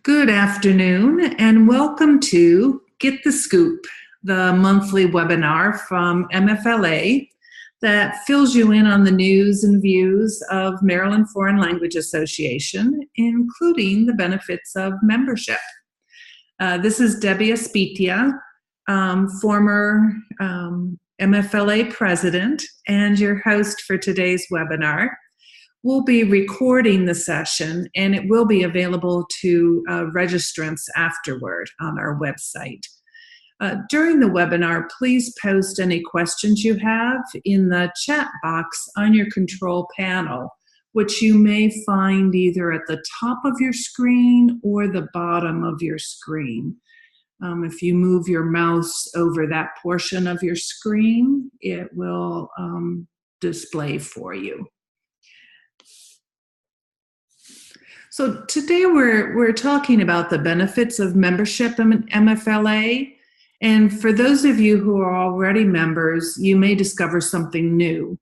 Good afternoon and welcome to Get the Scoop, the monthly webinar from MFLA that fills you in on the news and views of Maryland Foreign Language Association, including the benefits of membership. This is Debbie Aspitia, former MFLA president and your host for today's webinar. We'll be recording the session and it will be available to registrants afterward on our website. During the webinar, please post any questions you have in the chat box on your control panel, which you may find either at the top of your screen or the bottom of your screen. If you move your mouse over that portion of your screen, it will display for you. So today we're talking about the benefits of membership in MFLA. And for those of you who are already members, you may discover something new.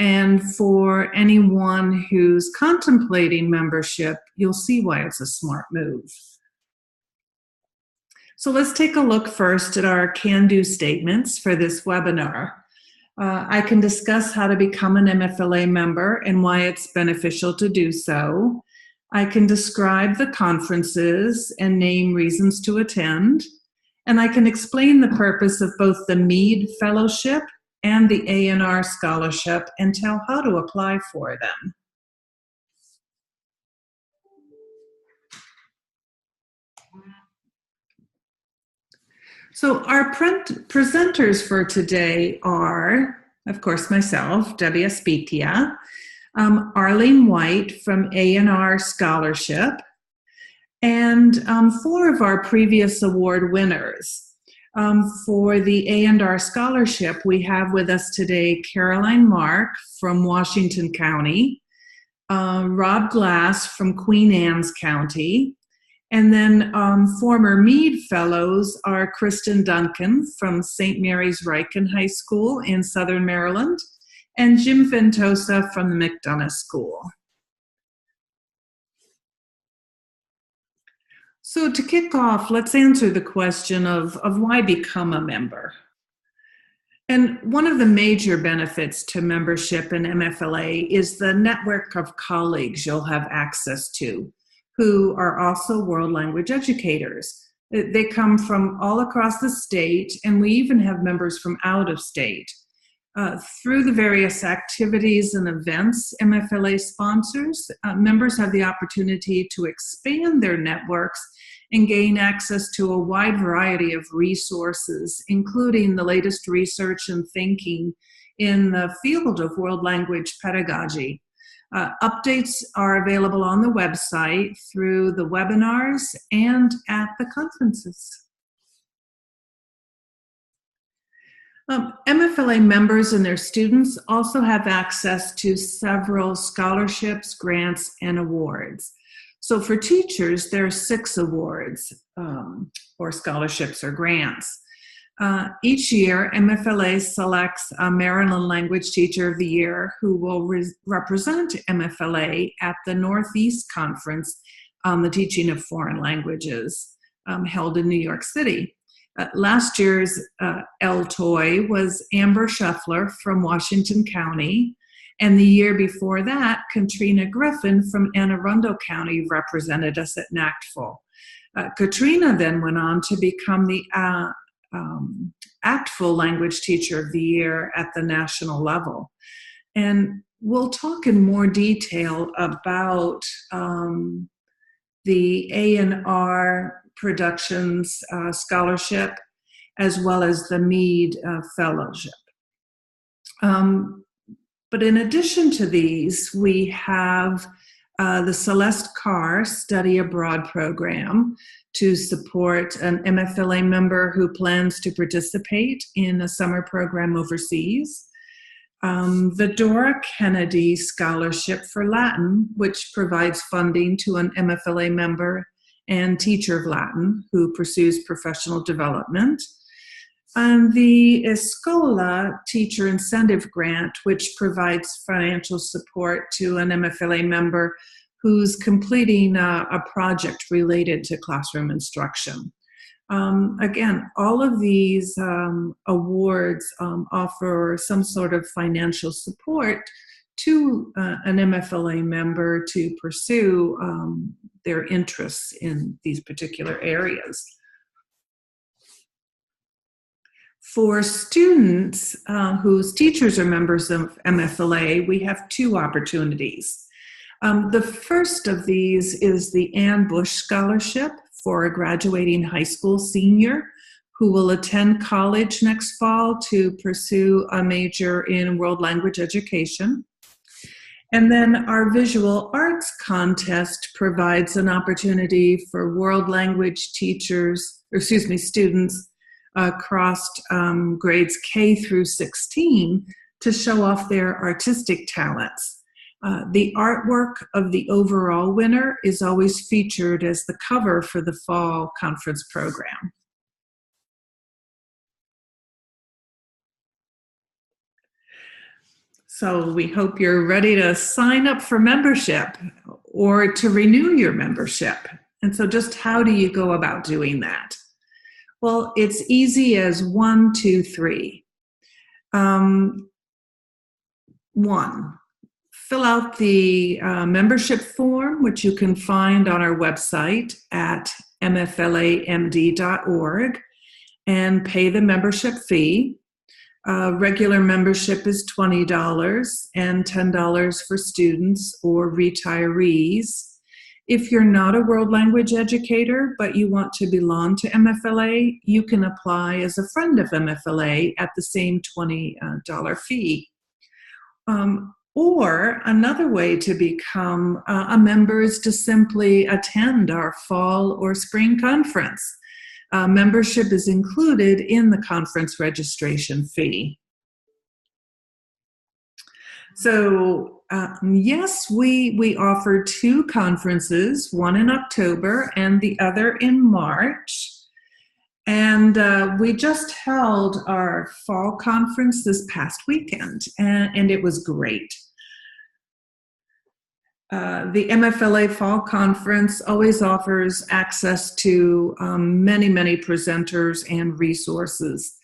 And for anyone who's contemplating membership, you'll see why it's a smart move. So let's take a look first at our can-do statements for this webinar. I can discuss how to become an MFLA member and why it's beneficial to do so. I can describe the conferences and name reasons to attend, and I can explain the purpose of both the Mead Fellowship and the ANR Scholarship and tell how to apply for them. So our presenters for today are, of course, myself, Debbie Aspitia, Arlene White from ANR Scholarship, and 4 of our previous award winners. For the ANR Scholarship, we have with us today Caroline Mark from Washington County, Rob Glass from Queen Anne's County, and then former Mead Fellows are Kristen Duncan from St. Mary's Riken High School in Southern Maryland, and Jim Ventosa from the McDonough School. So to kick off, let's answer the question of why become a member. And one of the major benefits to membership in MFLA is the network of colleagues you'll have access to, who are also world language educators. They come from all across the state, and we even have members from out of state. Through the various activities and events MFLA sponsors, members have the opportunity to expand their networks and gain access to a wide variety of resources, including the latest research and thinking in the field of world language pedagogy. Updates are available on the website through the webinars and at the conferences. MFLA members and their students also have access to several scholarships, grants, and awards. So for teachers, there are 6 awards or scholarships or grants. Each year, MFLA selects a Maryland Language Teacher of the Year who will represent MFLA at the Northeast Conference on the Teaching of Foreign Languages held in New York City. Last year's LTOY was Amber Scheffler from Washington County, and the year before that, Katrina Griffin from Anne Arundel County represented us at NACTFL. Katrina then went on to become the ACTFL Language Teacher of the Year at the national level. And we'll talk in more detail about the ANR Productions Scholarship, as well as the Mead Fellowship. But in addition to these, we have the Celeste Carr Study Abroad program to support an MFLA member who plans to participate in a summer program overseas. The Dora Kennedy Scholarship for Latin, which provides funding to an MFLA member and teacher of Latin who pursues professional development. And the Escola Teacher Incentive Grant, which provides financial support to an MFLA member who's completing a project related to classroom instruction. Again, all of these awards offer some sort of financial support to an MFLA member to pursue their interests in these particular areas. For students whose teachers are members of MFLA, we have two opportunities. The first of these is the ANR Scholarship for a graduating high school senior who will attend college next fall to pursue a major in world language education. And then our visual arts contest provides an opportunity for world language students across grades K through 16 to show off their artistic talents. The artwork of the overall winner is always featured as the cover for the fall conference program. So we hope you're ready to sign up for membership or to renew your membership. And so just how do you go about doing that? Well, it's easy as 1, 2, 3. 1, fill out the membership form, which you can find on our website at MFLA-MD.org, and pay the membership fee. Regular membership is $20 and $10 for students or retirees. If you're not a world language educator, but you want to belong to MFLA, you can apply as a friend of MFLA at the same $20 fee. Or another way to become a member is to simply attend our fall or spring conference. Membership is included in the conference registration fee. So yes, we offer 2 conferences, one in October and the other in March. And we just held our fall conference this past weekend, and it was great. The MFLA Fall Conference always offers access to many, many presenters and resources.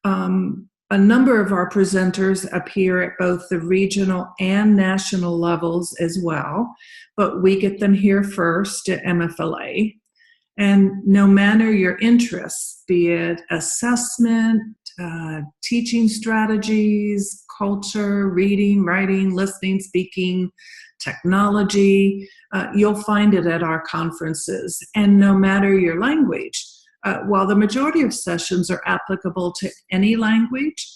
A number of our presenters appear at both the regional and national levels as well, but we get them here first at MFLA. And no matter your interests, be it assessment, teaching strategies, culture, reading, writing, listening, speaking, technology, you'll find it at our conferences. And no matter your language, while the majority of sessions are applicable to any language,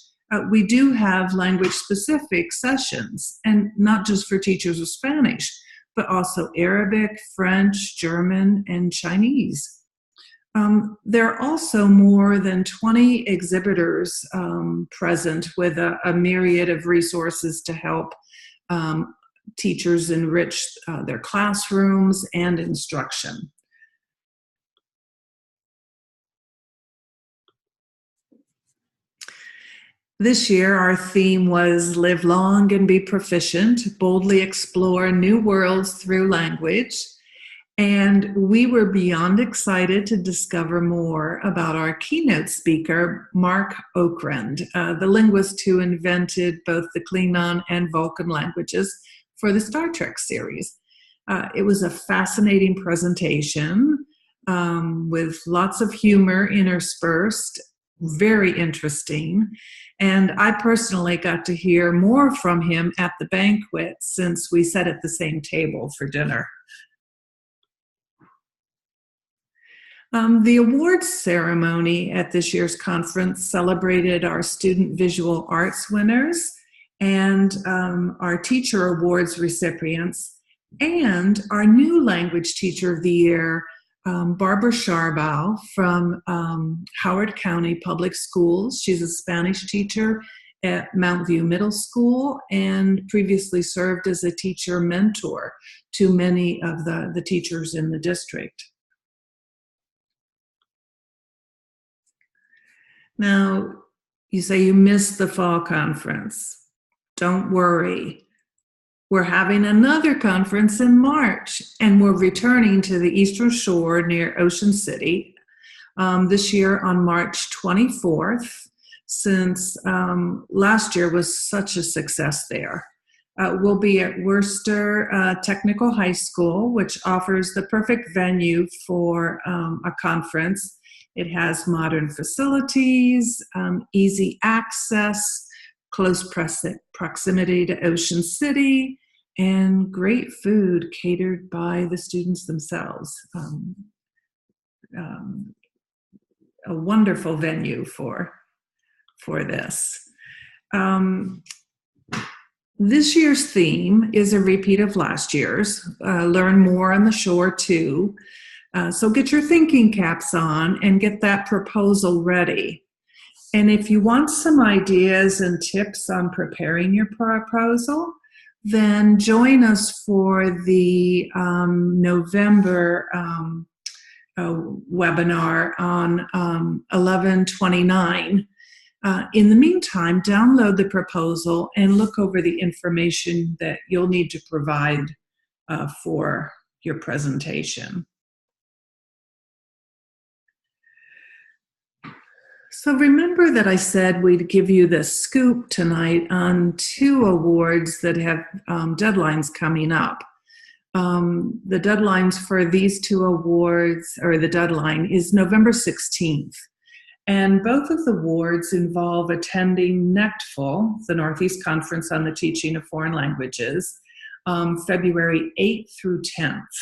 we do have language-specific sessions, and not just for teachers of Spanish, but also Arabic, French, German, and Chinese. There are also more than 20 exhibitors present with a myriad of resources to help teachers enrich their classrooms and instruction. This year, our theme was Live Long and Be Proficient, boldly explore new worlds through language. And we were beyond excited to discover more about our keynote speaker, Mark Okrand, the linguist who invented both the Klingon and Vulcan languages for the Star Trek series. It was a fascinating presentation with lots of humor interspersed, very interesting. And I personally got to hear more from him at the banquet since we sat at the same table for dinner. The awards ceremony at this year's conference celebrated our student visual arts winners and our teacher awards recipients and our new language teacher of the year, Barbara Sharbow from Howard County Public Schools. She's a Spanish teacher at Mount View Middle School and previously served as a teacher mentor to many of the teachers in the district. Now, you say you missed the fall conference. Don't worry. We're having another conference in March, and we're returning to the Eastern Shore near Ocean City this year on March 24th, since last year was such a success there. We'll be at Worcester Technical High School, which offers the perfect venue for a conference. It has modern facilities, easy access, close proximity to Ocean City, and great food catered by the students themselves. A wonderful venue for this. This year's theme is a repeat of last year's, Learn More on the Shore too. So get your thinking caps on and get that proposal ready. And if you want some ideas and tips on preparing your proposal, then join us for the November webinar on 11/29. In the meantime, download the proposal and look over the information that you'll need to provide for your presentation. So remember that I said we'd give you the scoop tonight on 2 awards that have deadlines coming up. The deadlines for these 2 awards, or the deadline, is November 16th. And both of the awards involve attending NECTFL, the Northeast Conference on the Teaching of Foreign Languages, February 8th through 10th.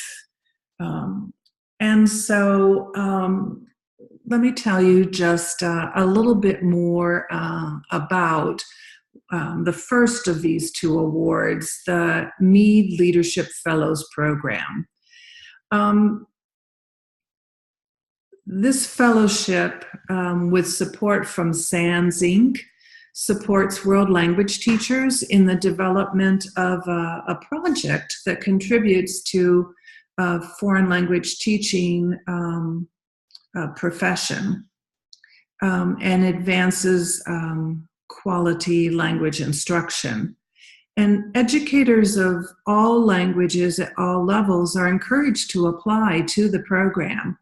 And so let me tell you just a little bit more about the first of these 2 awards, the Mead Leadership Fellows Program. This fellowship, with support from SANS Inc., supports world language teachers in the development of a project that contributes to foreign language teaching profession and advances quality language instruction. And educators of all languages at all levels are encouraged to apply to the program.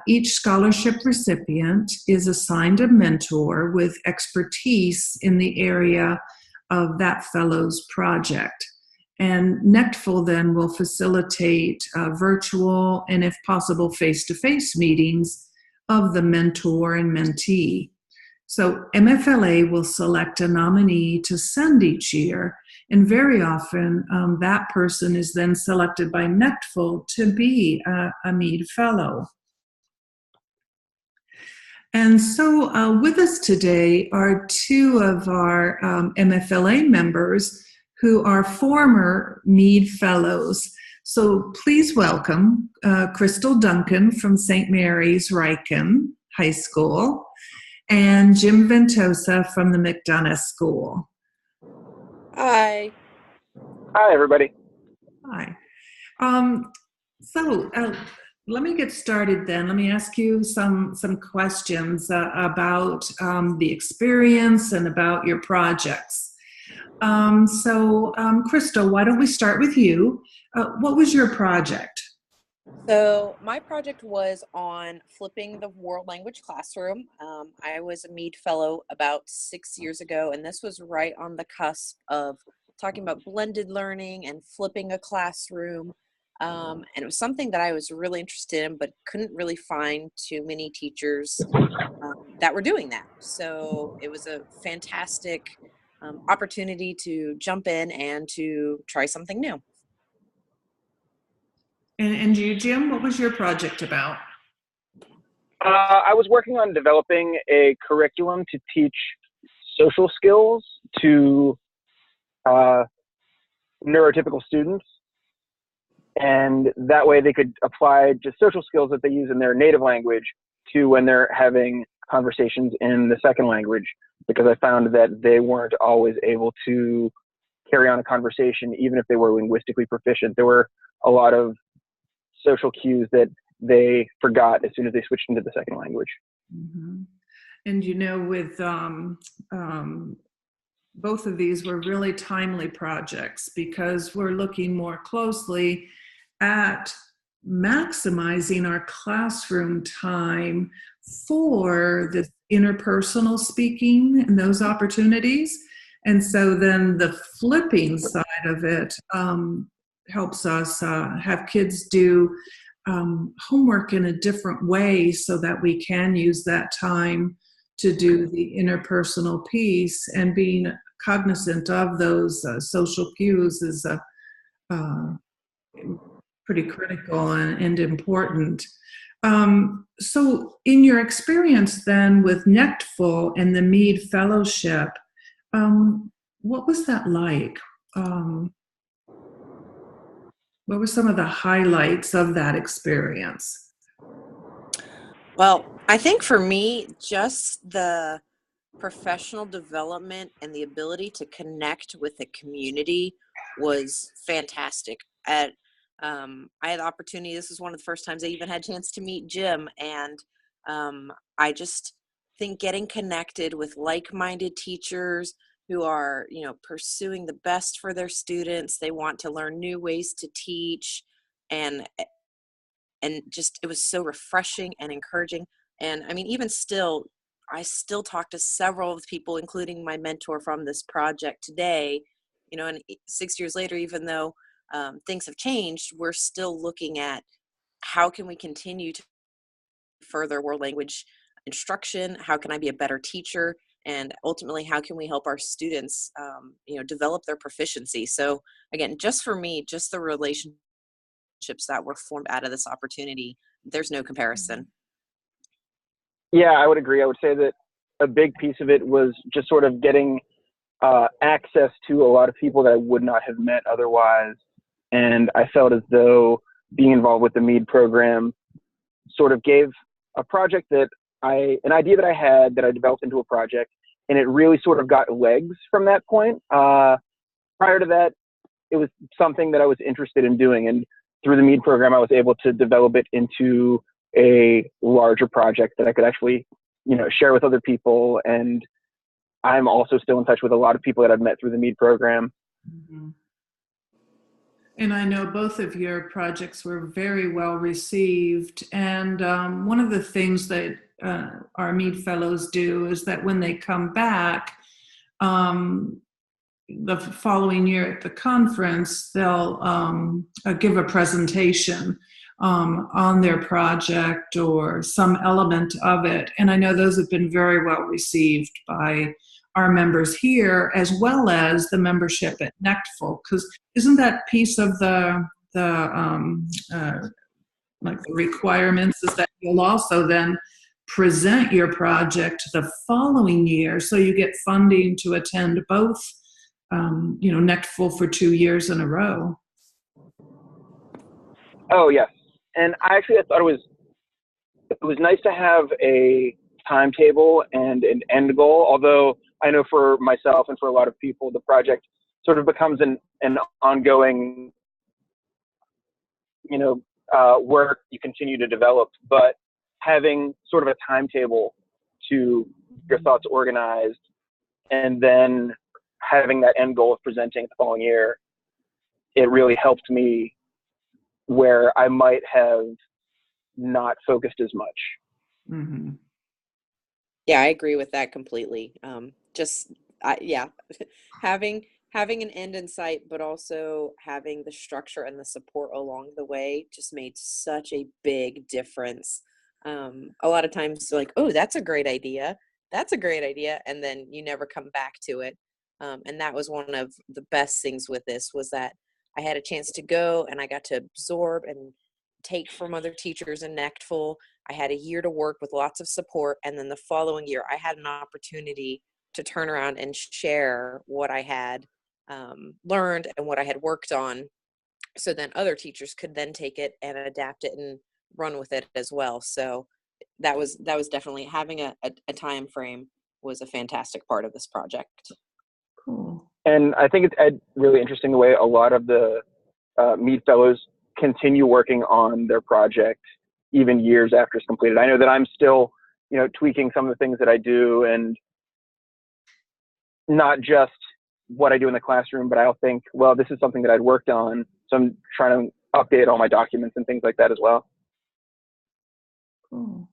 Each scholarship recipient is assigned a mentor with expertise in the area of that fellow's project. And NECTFL then will facilitate virtual and, if possible, face-to-face meetings of the mentor and mentee. So MFLA will select a nominee to send each year, and very often that person is then selected by NECTFL to be a Mead Fellow. And so with us today are 2 of our MFLA members who are former Mead Fellows. So please welcome Crystal Duncan from St. Mary's Riken High School and Jim Ventosa from the McDonough School. Hi. Hi, everybody. Hi. Let me get started then. Let me ask you some questions about the experience and about your projects. Crystal, why don't we start with you? What was your project? So my project was on flipping the world language classroom. I was a Mead Fellow about 6 years ago, and this was right on the cusp of talking about blended learning and flipping a classroom. And it was something that I was really interested in, but couldn't really find too many teachers that were doing that. So it was a fantastic opportunity to jump in and to try something new. And you, Jim, what was your project about? I was working on developing a curriculum to teach social skills to neurotypical students. And that way they could apply just social skills that they use in their native language to when they're having conversations in the second language, because I found that they weren't always able to carry on a conversation, even if they were linguistically proficient. There were a lot of social cues that they forgot as soon as they switched into the second language. Mm-hmm. And with both of these were really timely projects because we're looking more closely at maximizing our classroom time for the interpersonal speaking and those opportunities. And so then the flipping side of it helps us have kids do homework in a different way so that we can use that time to do the interpersonal piece, and being cognizant of those social cues is pretty critical and important. So in your experience then with NECTFL and the Mead Fellowship, what was that like? What were some of the highlights of that experience? Well, I think for me, just the professional development and the ability to connect with the community was fantastic. I had the opportunity, this was one of the first times I even had a chance to meet Jim, and I just think getting connected with like-minded teachers who are, pursuing the best for their students, they want to learn new ways to teach, and just, it was so refreshing and encouraging. And I mean, even still, I still talk to several of the people, including my mentor from this project today, and 6 years later, even though things have changed, we're still looking at how can we continue to further world language instruction? How can I be a better teacher? And ultimately, how can we help our students, develop their proficiency? So again, just for me, just the relationships that were formed out of this opportunity, there's no comparison. Yeah, I would agree. I would say that a big piece of it was just sort of getting access to a lot of people that I would not have met otherwise. And I felt as though being involved with the Mead program sort of gave a project that an idea that I had that I developed into a project, and it really sort of got legs from that point. Prior to that, it was something that I was interested in doing. And through the Mead program, I was able to develop it into a larger project that I could actually, share with other people. And I'm also still in touch with a lot of people that I've met through the Mead program. Mm-hmm. And I know both of your projects were very well received. And one of the things that our Mead Fellows do is that when they come back the following year at the conference, they'll give a presentation on their project or some element of it. And I know those have been very well received by our members here, as well as the membership at NECTFL, because isn't that piece of the requirements is that you'll also then present your project the following year, so you get funding to attend both, NECTFL for 2 years in a row. Oh yes, and I thought it was nice to have a timetable and an end goal, although I know for myself and for a lot of people, the project sort of becomes an ongoing, work you continue to develop. But having sort of a timetable to your thoughts organized, and then having that end goal of presenting the following year, it really helped me where I might have not focused as much. Mm-hmm. Yeah, I agree with that completely. Having an end in sight, but also having the structure and the support along the way just made such a big difference. A lot of times, like, oh, that's a great idea. That's a great idea. And then you never come back to it. And that was one of the best things with this, was that I had a chance to go and I got to absorb and take from other teachers in NECTFL. I had a year to work with lots of support. And then the following year, I had an opportunity to turn around and share what I had learned and what I had worked on. So then other teachers could then take it and adapt it and run with it as well. So that was definitely, having a time frame was a fantastic part of this project. Cool. And I think it's really interesting the way a lot of the Mead Fellows continue working on their project even years after it's completed. I know that I'm still, tweaking some of the things that I do, and not just what I do in the classroom, but I'll think, well, this is something that I'd worked on. So I'm trying to update all my documents and things like that as well. Cool.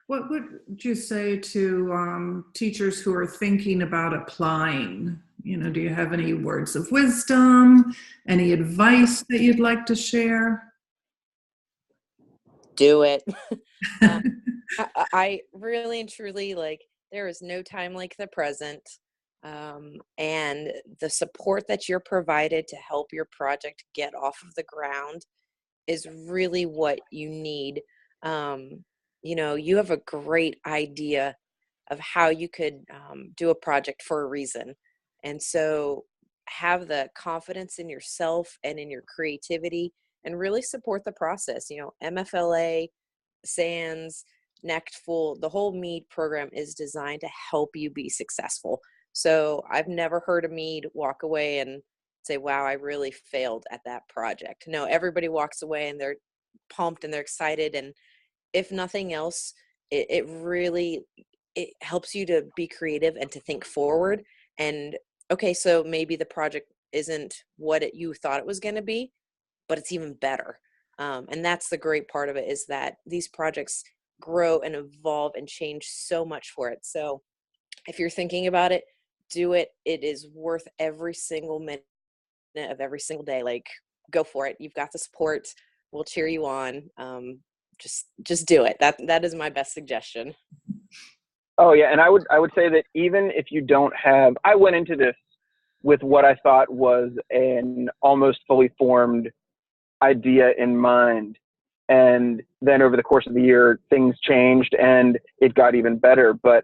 What would you say to teachers who are thinking about applying? You know, do you have any words of wisdom, any advice that you'd like to share? Do it. I really and truly, like, there is no time like the present. And the support that you're provided to help your project get off of the ground is really what you need. You know, you have a great idea of how you could do a project for a reason. And so have the confidence in yourself and in your creativity and really support the process. You know, MFLA, SANS, NECTFul, the whole Mead program is designed to help you be successful. So I've never heard a Mead walk away and say, wow, I really failed at that project. No, everybody walks away and they're pumped and they're excited. And if nothing else, it really, it helps you to be creative and to think forward. And okay, so maybe the project isn't what you thought it was going to be, but it's even better. And that's the great part of it, is that these projects grow and evolve and change so much for it. So if you're thinking about it, do it. It is worth every single minute of every single day. Like, go for it. You've got the support. We'll cheer you on. Just do it. That is my best suggestion. Oh yeah, and I would say that even if you don't have, I went into this with what I thought was an almost fully formed idea in mind, and then over the course of the year things changed and it got even better. But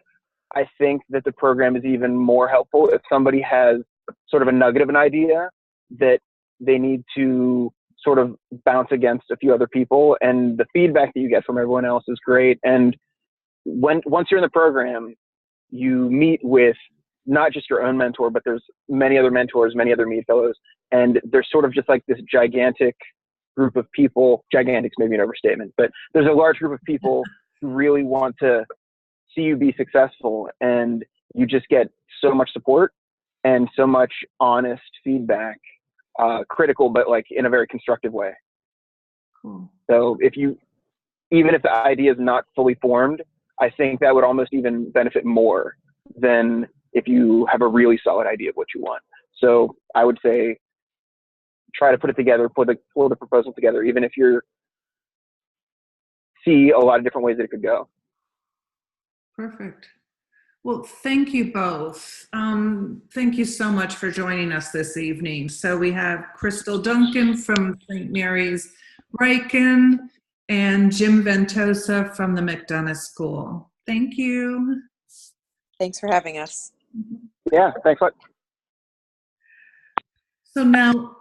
I think that the program is even more helpful if somebody has sort of a nugget of an idea that they need to sort of bounce against a few other people, and the feedback that you get from everyone else is great. And once you're in the program, you meet with not just your own mentor, but there's many other mentors, many other Mead fellows, and there's sort of just like this gigantic group of people. Gigantic's maybe an overstatement, but there's a large group of people who really want to see you be successful, and you just get so much support and so much honest feedback, critical, but like in a very constructive way. Cool. So even if the idea is not fully formed, I think that would almost even benefit more than if you have a really solid idea of what you want. So I would say try to put it together, pull the proposal together, even if you see a lot of different ways that it could go. Perfect. Well, thank you both. Thank you so much for joining us this evening. So we have Crystal Duncan from St. Mary's Riken and Jim Ventosa from the McDonough School. Thank you. Thanks for having us. Yeah, thanks a lot. So now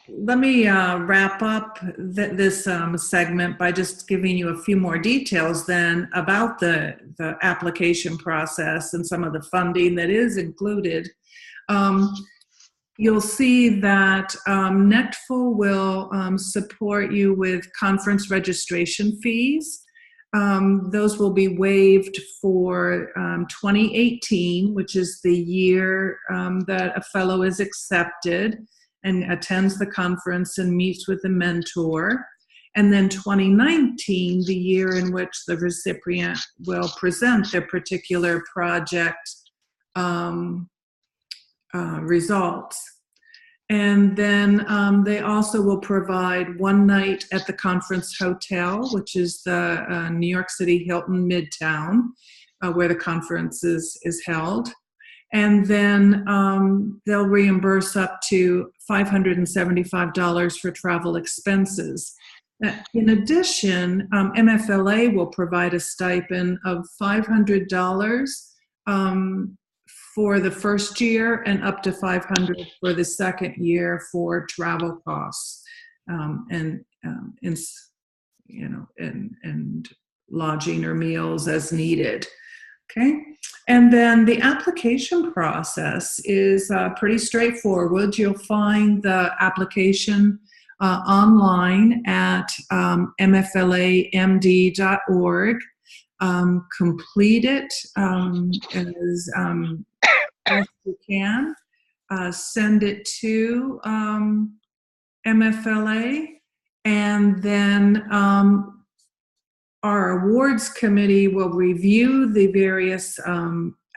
let me wrap up this segment by just giving you a few more details then about the application process and some of the funding that is included. You'll see that NECTFul will support you with conference registration fees. Those will be waived for 2018, which is the year that a fellow is accepted and attends the conference and meets with a mentor. And then 2019, the year in which the recipient will present their particular project results. And then they also will provide one night at the conference hotel, which is the New York City Hilton Midtown, where the conference is held. And then they'll reimburse up to $575 for travel expenses. In addition, MFLA will provide a stipend of $500 for the first year and up to $500 for the second year for travel costs and lodging or meals as needed. Okay, and then the application process is pretty straightforward. You'll find the application online at MFLA-MD.org. Complete it as best you can. Send it to MFLA, and then our awards committee will review the various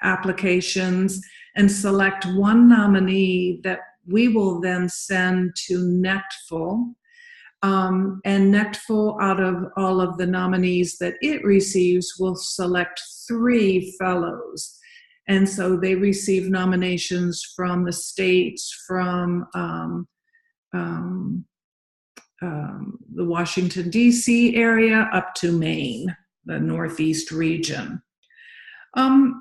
applications and select one nominee that we will then send to NECTFL. And NECTFL, out of all of the nominees that it receives, will select 3 fellows. And so they receive nominations from the states, from the Washington, D.C. area up to Maine, the Northeast region. And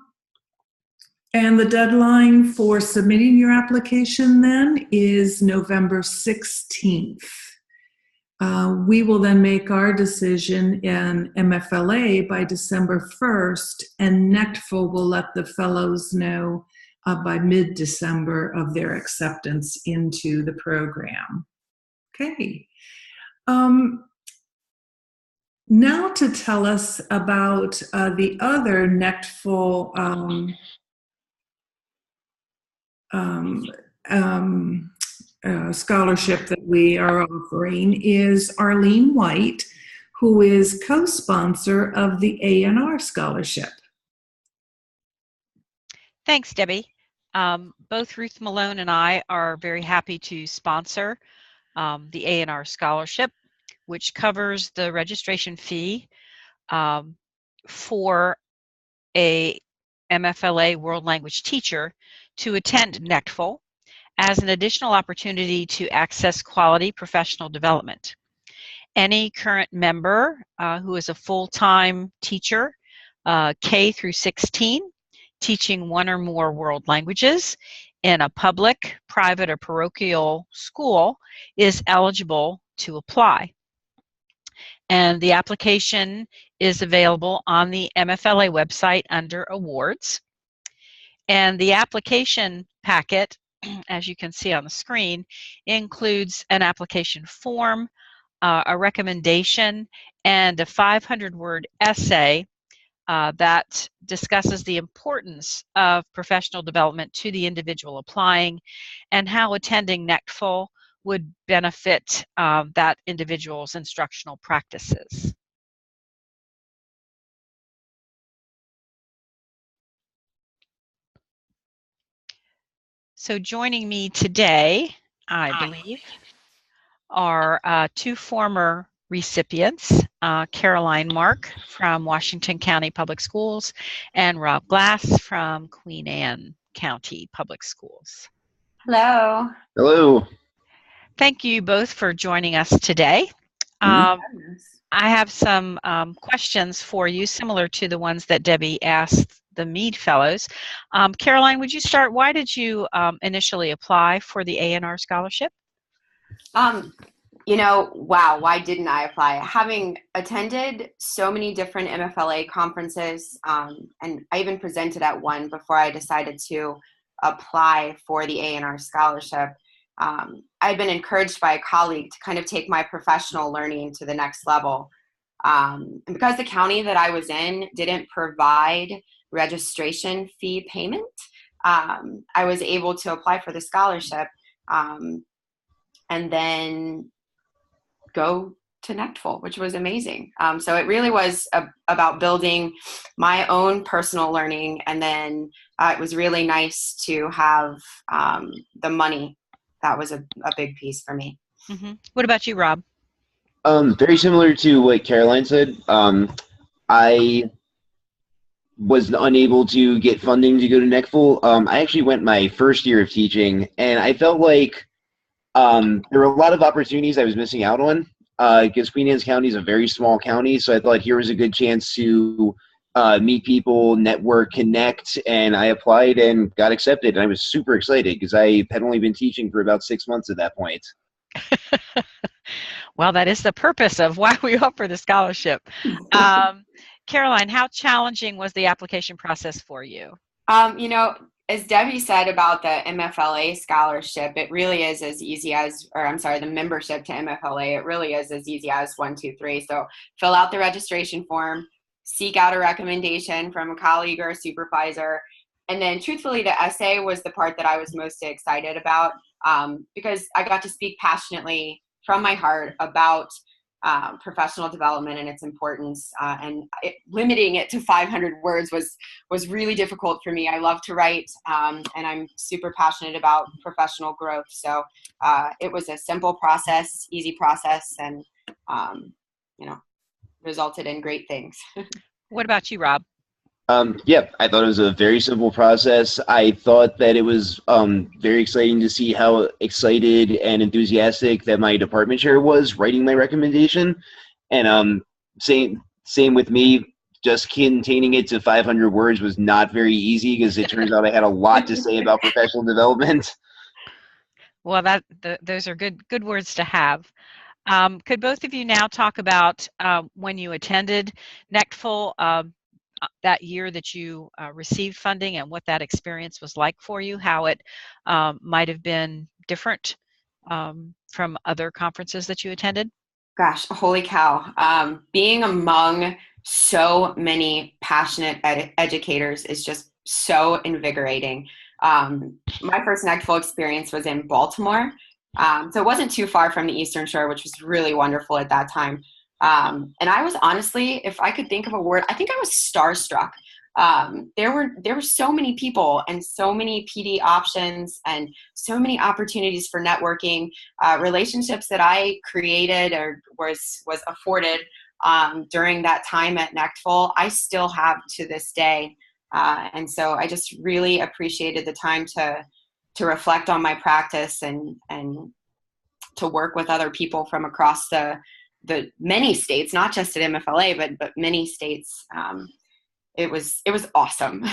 the deadline for submitting your application then is November 16th. We will then make our decision in MFLA by December 1st, and NECTFL will let the fellows know by mid-December of their acceptance into the program. Okay. Now to tell us about the other NECTFL scholarship that we are offering is Arlene White, who is co-sponsor of the ANR Scholarship. Thanks, Debbie. Both Ruth Malone and I are very happy to sponsor the ANR Scholarship, which covers the registration fee for a MFLA World Language teacher to attend NECTFL as an additional opportunity to access quality professional development. Any current member who is a full-time teacher, K through 16, teaching 1 or more world languages in a public, private, or parochial school is eligible to apply. And the application is available on the MFLA website under awards. And the application packet, as you can see on the screen, includes an application form, a recommendation, and a 500-word essay that discusses the importance of professional development to the individual applying and how attending NECTFL would benefit that individual's instructional practices. So joining me today, I believe, are 2 former recipients, Caroline Mark from Washington County Public Schools and Rob Glass from Queen Anne County Public Schools. Hello. Hello. Thank you both for joining us today. I have some questions for you similar to the ones that Debbie asked the Mead Fellows. Caroline, would you start? Why did you initially apply for the ANR Scholarship? You know, wow, why didn't I apply? Having attended so many different MFLA conferences, and I even presented at one before I decided to apply for the ANR Scholarship, I'd been encouraged by a colleague to kind of take my professional learning to the next level. And because the county that I was in didn't provide registration fee payment, I was able to apply for the scholarship and then go to NECTFL, which was amazing. So it really was about building my own personal learning, and then it was really nice to have the money. That was a big piece for me. Mm-hmm. What about you, Rob? Very similar to what Caroline said. I was unable to get funding to go to NECTFL. I actually went my first year of teaching, and I felt like there were a lot of opportunities I was missing out on because Queen Anne's County is a very small county, so I thought here was a good chance to meet people, network, connect, and I applied and got accepted, and I was super excited because I had only been teaching for about 6 months at that point. Well, that is the purpose of why we offer the scholarship. Caroline, how challenging was the application process for you? You know, as Debbie said about the MFLA scholarship, it really is as easy as, or I'm sorry, the membership to MFLA, it really is as easy as 1, 2, 3. So fill out the registration form, seek out a recommendation from a colleague or a supervisor, And then truthfully, the essay was the part that I was most excited about, because I got to speak passionately from my heart about professional development and its importance, and limiting it to 500 words was really difficult for me. I love to write, and I'm super passionate about professional growth. So it was a simple process, easy process, and resulted in great things. What about you, Rob? Yeah, I thought it was a very simple process. I thought that it was very exciting to see how excited and enthusiastic that my department chair was writing my recommendation. And same with me. Just containing it to 500 words was not very easy, because it turns out I had a lot to say about professional development. Well, those are good words to have. Could both of you now talk about when you attended NECTFL that year that you received funding, and what that experience was like for you, how it might have been different from other conferences that you attended? Gosh, holy cow. Being among so many passionate educators is just so invigorating. My first NECTFL experience was in Baltimore. So it wasn't too far from the Eastern Shore, which was really wonderful at that time. And I was honestly, if I could think of a word, I think I was starstruck. There were so many people and so many PD options and so many opportunities for networking, relationships that I created or was afforded during that time at NECTFL, I still have to this day. And so I just really appreciated the time to reflect on my practice and to work with other people from across the many states, not just at MFLA, but many states. It was awesome.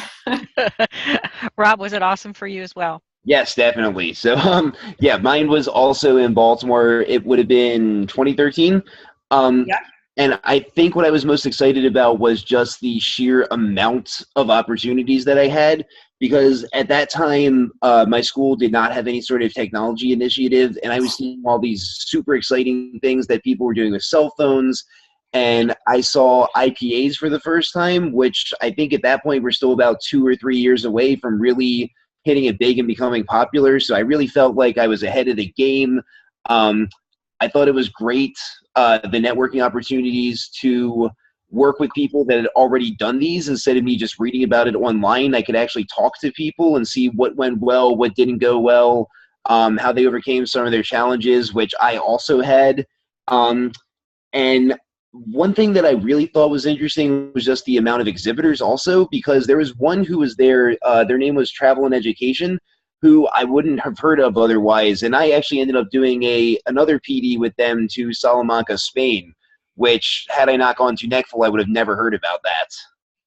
Rob, was it awesome for you as well? Yes, definitely. So, yeah, mine was also in Baltimore. It would have been 2013. Yep. And I think what I was most excited about was just the sheer amount of opportunities that I had, because at that time, my school did not have any sort of technology initiative, and I was seeing all these super exciting things that people were doing with cell phones. And I saw IPAs for the first time, which I think at that point we're still about 2 or 3 years away from really hitting it big and becoming popular. So I really felt like I was ahead of the game. I thought it was great, the networking opportunities to work with people that had already done these. Instead of me just reading about it online, I could actually talk to people and see what went well, what didn't go well, how they overcame some of their challenges, which I also had. And one thing that I really thought was interesting was just the amount of exhibitors also, because there was one who was there, their name was Travel and Education, who I wouldn't have heard of otherwise. And I actually ended up doing another PD with them to Salamanca, Spain, which had I not gone to NECTFL, I would have never heard about that.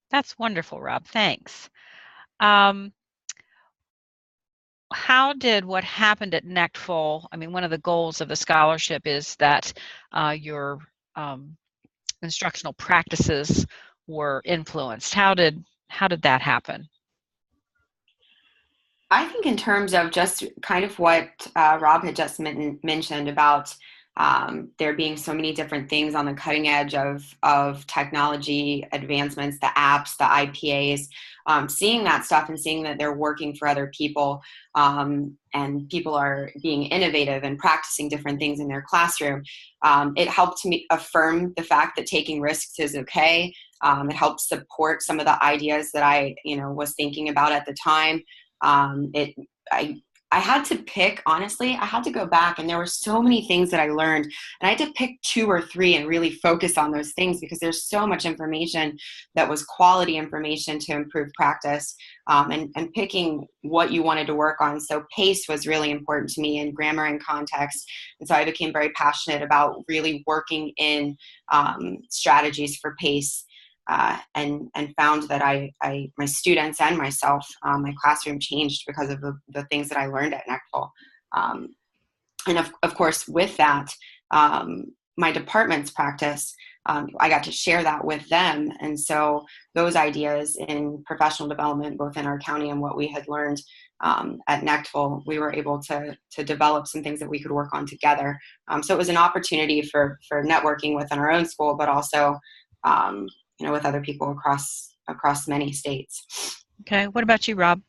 That's wonderful, Rob. Thanks. How did what happened at NECTFL, I mean, one of the goals of the scholarship is that your instructional practices were influenced. How did that happen? I think in terms of just kind of what Rob had just mentioned about there being so many different things on the cutting edge of technology advancements, the apps, the IPAs, seeing that stuff and seeing that they're working for other people, and people are being innovative and practicing different things in their classroom. It helped me affirm the fact that taking risks is okay. It helped support some of the ideas that I was thinking about at the time. I had to pick, honestly, I had to go back, and there were so many things that I learned, and I had to pick 2 or 3 and really focus on those things, because there's so much information that was quality information to improve practice, and picking what you wanted to work on. So pace was really important to me, and grammar and context. And so I became very passionate about really working in strategies for pace. And found that my students and myself, my classroom changed because of the things that I learned at NECTFL. And of course, with that, my department's practice, I got to share that with them. And so those ideas in professional development, both in our county and what we had learned at NECTFL, we were able to develop some things that we could work on together. So it was an opportunity for networking within our own school, but also with other people across many states. Okay, what about you, Rob?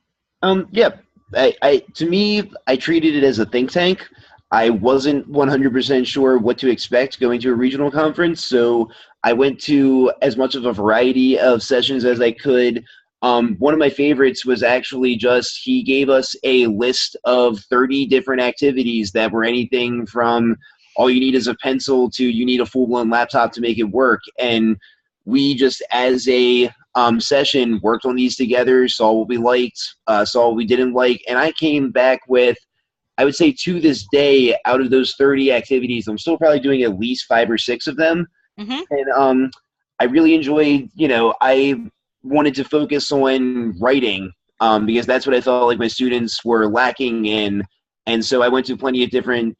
Yeah, to me, I treated it as a think tank. I wasn't 100% sure what to expect going to a regional conference, so I went to as much of a variety of sessions as I could. One of my favorites was actually just he gave us a list of 30 different activities that were anything from all you need is a pencil to you need a full-blown laptop to make it work. And we just, as a session, worked on these together, saw what we liked, saw what we didn't like, and I came back with, I would say to this day, out of those 30 activities, I'm still probably doing at least 5 or 6 of them. Mm-hmm. And I really enjoyed, I wanted to focus on writing because that's what I felt like my students were lacking in. And so I went to plenty of different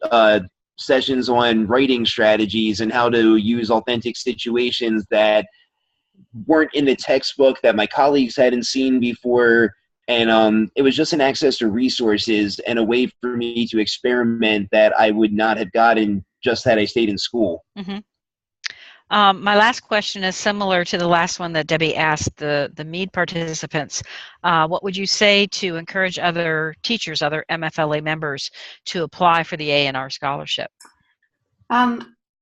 sessions on writing strategies and how to use authentic situations that weren't in the textbook that my colleagues hadn't seen before. And it was just an access to resources and a way for me to experiment that I would not have gotten just had I stayed in school. Mm-hmm. My last question is similar to the last one that Debbie asked the Mead participants. What would you say to encourage other teachers, other MFLA members, to apply for the ANR Scholarship?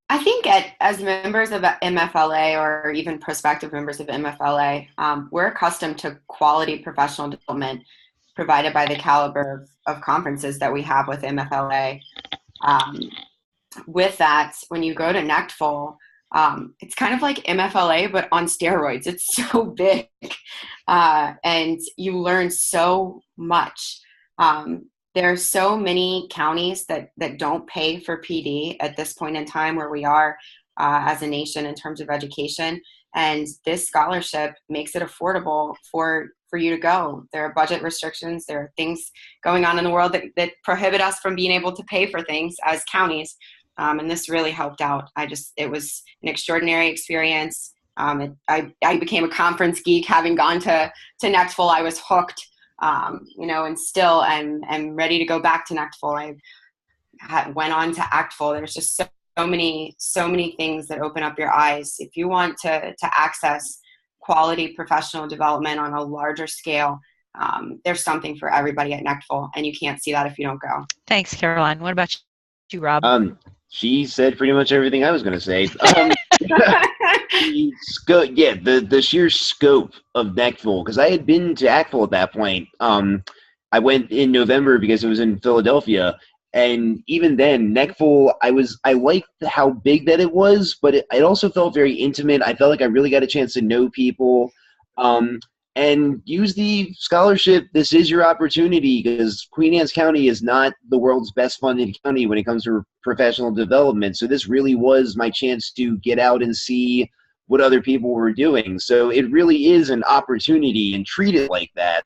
I think as members of MFLA or even prospective members of MFLA, we're accustomed to quality professional development provided by the caliber of conferences that we have with MFLA. With that, when you go to NECTFL, it's kind of like MFLA, but on steroids. It's so big, and you learn so much. There are so many counties that don't pay for PD at this point in time where we are as a nation in terms of education. And this scholarship makes it affordable for you to go. There are budget restrictions. There are things going on in the world that prohibit us from being able to pay for things as counties. And this really helped out. It was an extraordinary experience. I became a conference geek having gone to NECTFL. I was hooked. And still I'm ready to go back to NECTFL. I went on to ACTFL. There's just so many things that open up your eyes. If you want to access quality professional development on a larger scale, there's something for everybody at NECTFL, and you can't see that if you don't go. Thanks, Caroline. What about you, Rob? She said pretty much everything I was going to say. The sheer scope of NECTFL, because I had been to ACTFL at that point. I went in November because it was in Philadelphia, and even then, NECTFL, I liked how big that it was, but it also felt very intimate. I felt like I really got a chance to know people. And use the scholarship. This is your opportunity, because Queen Anne's County is not the world's best funded county when it comes to professional development. So this really was my chance to get out and see what other people were doing. So it really is an opportunity, and treat it like that.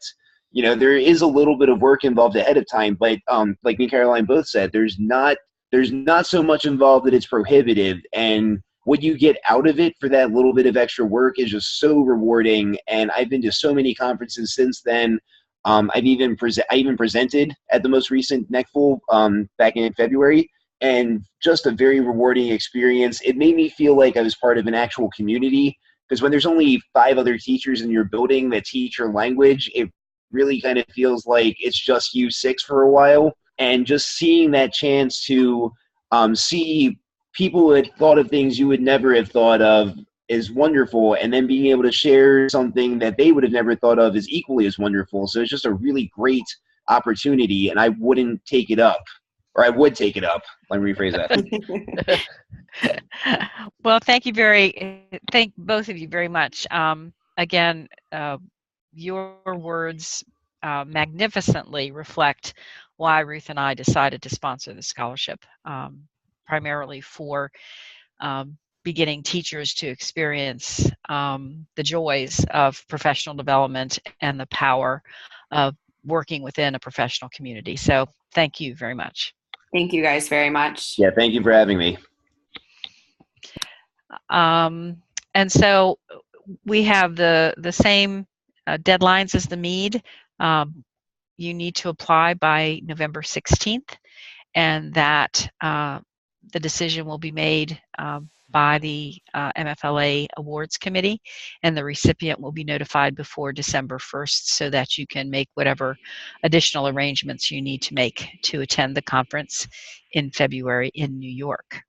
There is a little bit of work involved ahead of time, but like me and Caroline both said, there's not so much involved that it's prohibitive. And what you get out of it for that little bit of extra work is just so rewarding. And I've been to so many conferences since then. I even presented at the most recent NECTFL back in February, and just a very rewarding experience. It made me feel like I was part of an actual community, because when there's only 5 other teachers in your building that teach your language, it really kind of feels like it's just you 6 for a while. And just seeing that chance to see people who had thought of things you would never have thought of is wonderful, and then being able to share something that they would have never thought of is equally as wonderful. So it's just a really great opportunity, and I wouldn't take it up, or I would take it up. Let me rephrase that. Well, thank both of you very much. Again, your words magnificently reflect why Ruth and I decided to sponsor the scholarship. Primarily for beginning teachers to experience the joys of professional development and the power of working within a professional community. So thank you very much. Thank you guys very much. Yeah, thank you for having me. And so we have the same deadlines as the Mead. You need to apply by November 16th, and that the decision will be made by the MFLA Awards Committee, and the recipient will be notified before December 1st so that you can make whatever additional arrangements you need to make to attend the conference in February in New York.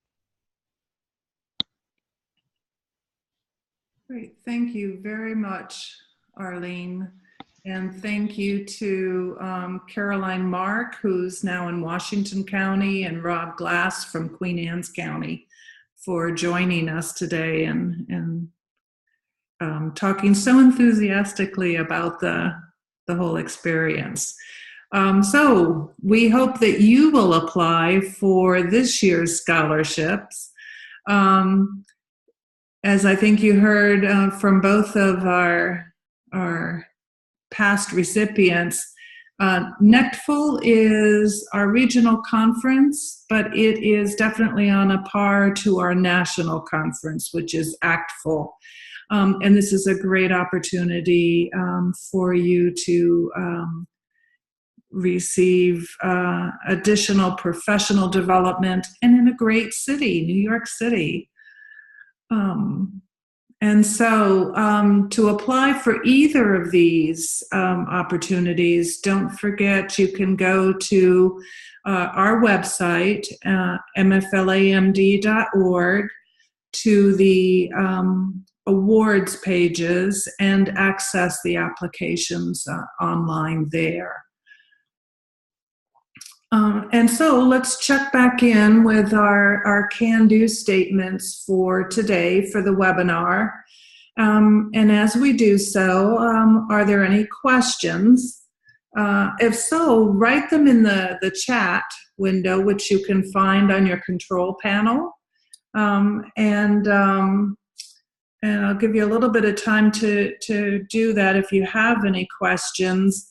Great. Thank you very much, Arlene. And thank you to Caroline Mark, who's now in Washington County, and Rob Glass from Queen Anne's County for joining us today and talking so enthusiastically about the whole experience. So we hope that you will apply for this year's scholarships. As I think you heard from both of our past recipients, NECTFL is our regional conference, but it is definitely on a par to our national conference, which is ACTFL. And this is a great opportunity for you to receive additional professional development, and in a great city, New York City. And so to apply for either of these opportunities, don't forget you can go to our website, MFLA-MD.org, to the awards pages and access the applications online there. And so let's check back in with our can-do statements for today for the webinar. And as we do so, are there any questions? If so, write them in the chat window, which you can find on your control panel. And I'll give you a little bit of time to do that if you have any questions.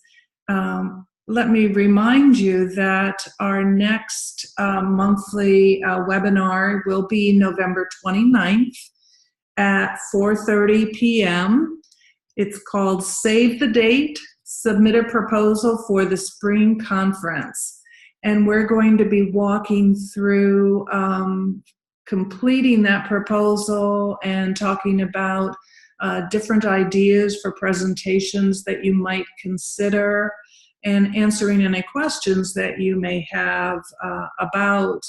Let me remind you that our next monthly webinar will be November 29th at 4:30 p.m. It's called Save the Date, Submit a Proposal for the Spring Conference. And we're going to be walking through completing that proposal and talking about different ideas for presentations that you might consider, and answering any questions that you may have about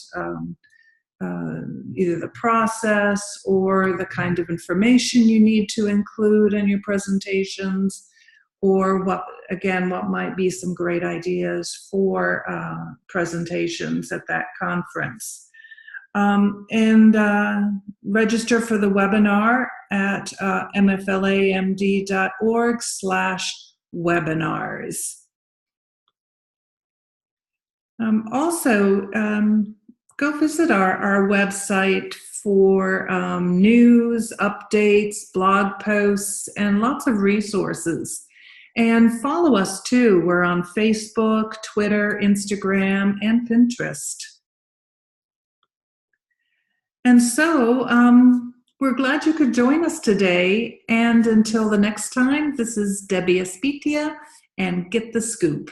either the process or the kind of information you need to include in your presentations, or what might be some great ideas for presentations at that conference. And register for the webinar at mflamd.org/webinars. Also, go visit our website for news, updates, blog posts, and lots of resources. And follow us too. We're on Facebook, Twitter, Instagram, and Pinterest. And so we're glad you could join us today. And until the next time, this is Debbie Espitia, and Get the Scoop.